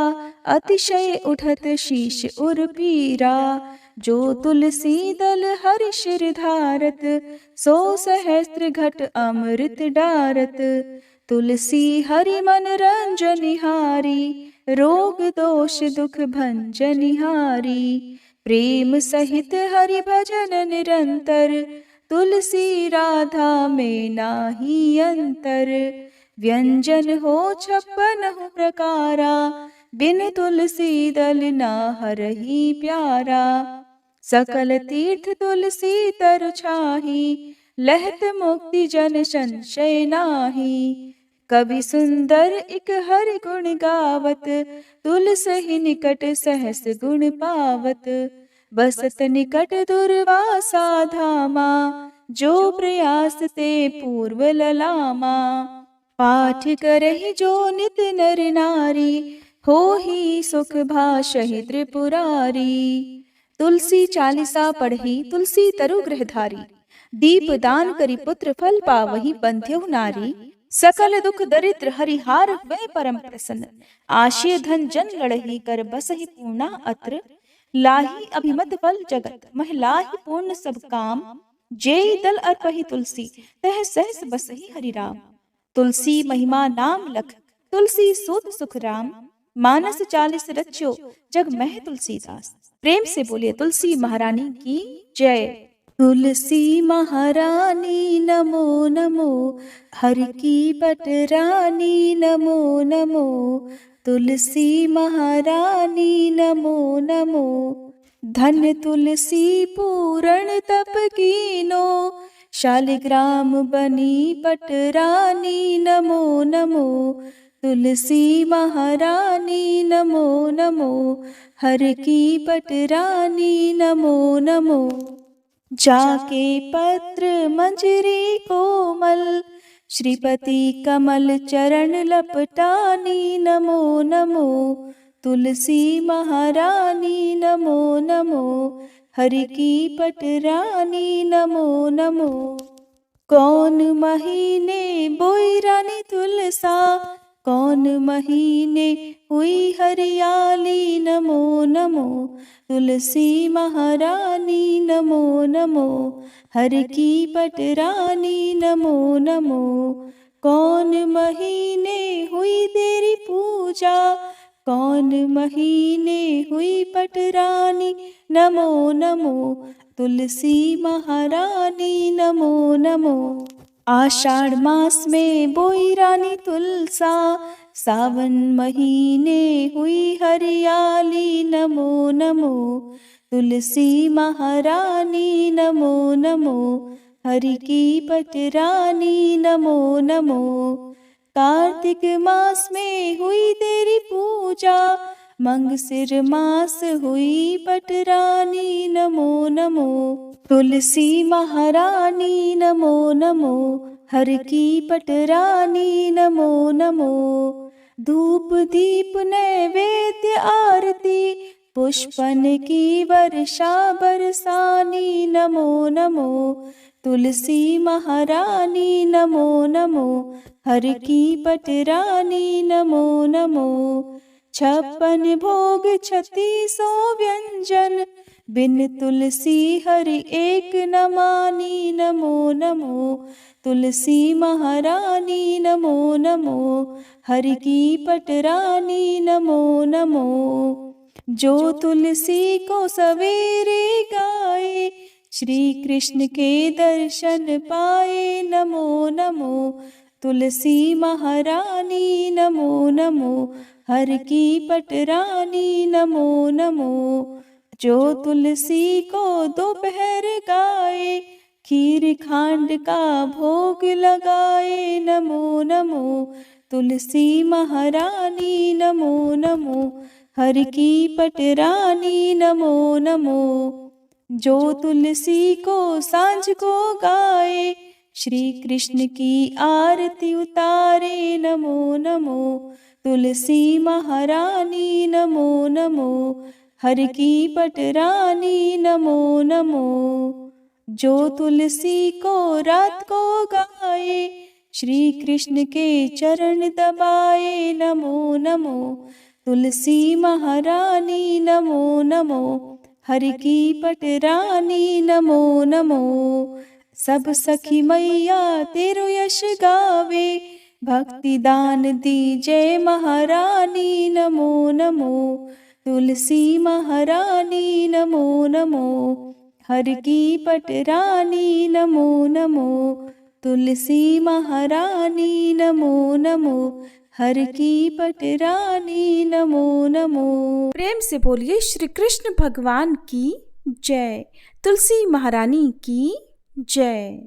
अतिशय उठत शीश उर पीरा। जो तुलसी दल हरि शिर धारत सो सहस्त्र घट अमृत डारत। तुलसी हरि मन रंजनिहारी रोग दोष दुख भंजनिहारी। प्रेम सहित हरि भजन निरंतर तुलसी राधा में नाही अंतर। व्यंजन हो 56 प्रकारा बिन तुलसी दल ना हरहि प्यारा। सकल तीर्थ तुलसी तर छाही लहत मुक्ति जन संशय नाही। कवि सुंदर एक हरि गुण गावत, तुलसी निकट सहस गुण पावत। बसत निकट दुर्वासा धामा, जो प्रयास ते पूर्व ललामा। पाठ करहि जो नित नर नारी, हो ही सुख भाषहि त्रिपुरारी। तुलसी चालीसा पढ़ी तुलसी तरु गृहधारी, दीप दान करी पुत्र फल पावहि बंध्यहु नारी। सकल दुख दरिद्र हरिहार हुए परम प्रसन्न, आशय धन जन लड़ही कर बसहि पूर्णा अत्र। लाही अभिमत फल जगत महिलाहि पूर्ण सब काम, जेहि दल अर्पहि तुलसी तह सहस बसहि हरि राम। तुलसी महिमा नाम लख, तुलसी सूत सुख राम। मानस 40 रच्यो जग मह तुलसीदास। प्रेम से बोलिए तुलसी महारानी की जय। तुलसी महारानी नमो नमो, हरि की पटरानी नमो नमो। तुलसी महारानी नमो नमो, धन्य तुलसी पूरण तप कीनो। शालिग्राम बनी पटरानी नमो नमो। तुलसी महारानी नमो नमो, हर की पटरानी नमो नमो। जाके पत्र मंजरी कोमल, श्रीपति कमल चरण लपटानी नमो नमो। तुलसी महारानी नमो नमो, हरि की पटरानी नमो नमो। कौन महीने बोई रानी तुलसा, कौन महीने हुई हरियाली नमो नमो। तुलसी महारानी नमो नमो, हर की पटरानी नमो नमो। कौन महीने हुई तेरी पूजा, कौन महीने हुई पटरानी नमो नमो। तुलसी महारानी नमो नमो। आषाढ़ मास में बोई रानी तुलसा, सावन महीने हुई हरियाली नमो नमो। तुलसी महारानी नमो नमो, हरि की पटरानी नमो नमो। कार्तिक मास में हुई तेरी पूजा, मंगसिर मास हुई पटरानी नमो नमो। तुलसी महारानी नमो नमो, हर की पटरानी नमो नमो। धूप दीप नैवेद्य आरती, पुष्पन की वर्षा बरसानी नमो नमो। तुलसी महारानी नमो नमो, हर की पटरानी नमो नमो। 56 भोग 36 व्यंजन, बिन तुलसी हरि एक न मानी नमो नमो। तुलसी महारानी नमो नमो, हरि की पटरानी नमो नमो। जो तुलसी को सवेरे गाए, श्री कृष्ण के दर्शन पाए नमो नमो। तुलसी महारानी नमो नमो, हर की पटरानी नमो नमो। जो तुलसी को दोपहर गाए, खीर खांड का भोग लगाए नमो नमो। तुलसी महारानी नमो नमो, हर की पटरानी नमो नमो। जो तुलसी को सांझ को गाए, श्री कृष्ण की आरती उतारे नमो नमो। तुलसी महारानी नमो नमो, हर की पटरानी नमो नमो। जो तुलसी को रात को गाए, श्री कृष्ण के चरण दबाए नमो नमो। तुलसी महारानी नमो नमो, हर की पटरानी नमो नमो। सब सखी मैया तेरो यश गावे, भक्ति दान दी जय महारानी नमो नमो। तुलसी महारानी नमो नमो, हर की पटरानी नमो नमो। तुलसी महारानी नमो नमो, हर की पटरानी नमो नमो। प्रेम से बोलिए श्री कृष्ण भगवान की जय। तुलसी महारानी की जय।